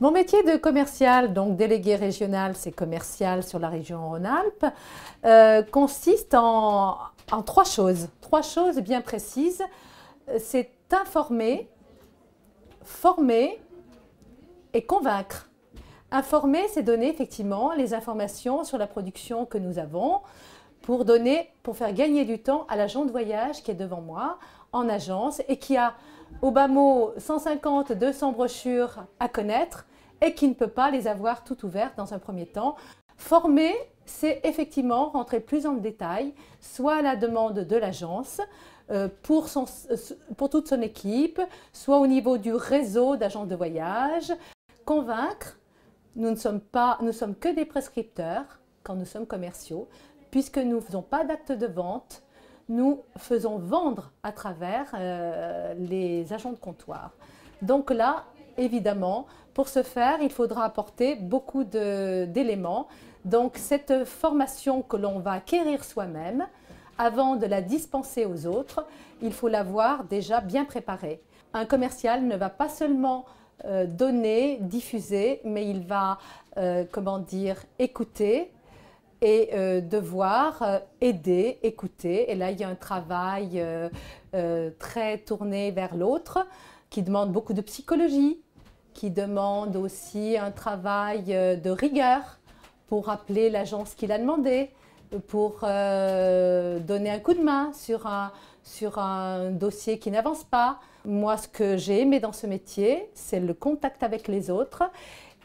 Mon métier de commercial, donc délégué régional, c'est commercial sur la région Rhône-Alpes, consiste en trois choses bien précises. C'est informer, former et convaincre. Informer, c'est donner effectivement les informations sur la production que nous avons pour faire gagner du temps à l'agent de voyage qui est devant moi en agence et qui a au bas mot 150-200 brochures à connaître et qui ne peut pas les avoir toutes ouvertes dans un premier temps. Former, c'est effectivement rentrer plus en détail, soit à la demande de l'agence, pour toute son équipe, soit au niveau du réseau d'agences de voyage. Convaincre, nous ne sommes que des prescripteurs quand nous sommes commerciaux, puisque nous ne faisons pas d'acte de vente, nous faisons vendre à travers les agents de comptoir. Donc là, évidemment, pour ce faire, il faudra apporter beaucoup d'éléments. Donc cette formation que l'on va acquérir soi-même, avant de la dispenser aux autres, il faut l'avoir déjà bien préparée. Un commercial ne va pas seulement donner, diffuser, mais il va, écouter et devoir aider, écouter. Et là, il y a un travail très tourné vers l'autre qui demande beaucoup de psychologie, qui demande aussi un travail de rigueur pour appeler l'agence qui l'a demandé, pour donner un coup de main sur un dossier qui n'avance pas. Moi, ce que j'ai aimé dans ce métier, c'est le contact avec les autres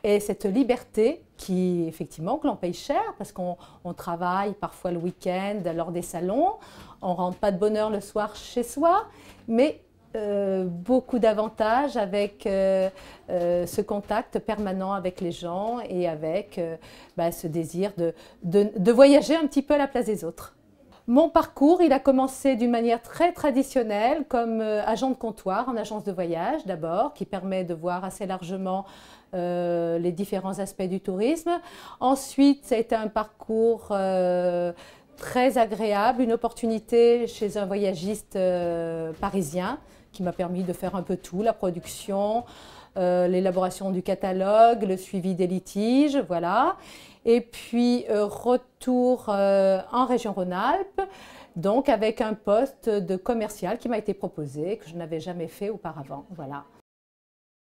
et cette liberté qui, effectivement, que l'on paye cher parce qu'on travaille parfois le week-end lors des salons, on ne rentre pas de bonne heure le soir chez soi, mais beaucoup d'avantages avec ce contact permanent avec les gens et avec ce désir de voyager un petit peu à la place des autres. Mon parcours, il a commencé d'une manière très traditionnelle comme agent de comptoir en agence de voyage d'abord, qui permet de voir assez largement les différents aspects du tourisme. Ensuite, ça a été un parcours très agréable, une opportunité chez un voyagiste parisien qui m'a permis de faire un peu tout, la production, l'élaboration du catalogue, le suivi des litiges, voilà. Et puis retour en région Rhône-Alpes, donc avec un poste de commercial qui m'a été proposé, que je n'avais jamais fait auparavant, voilà.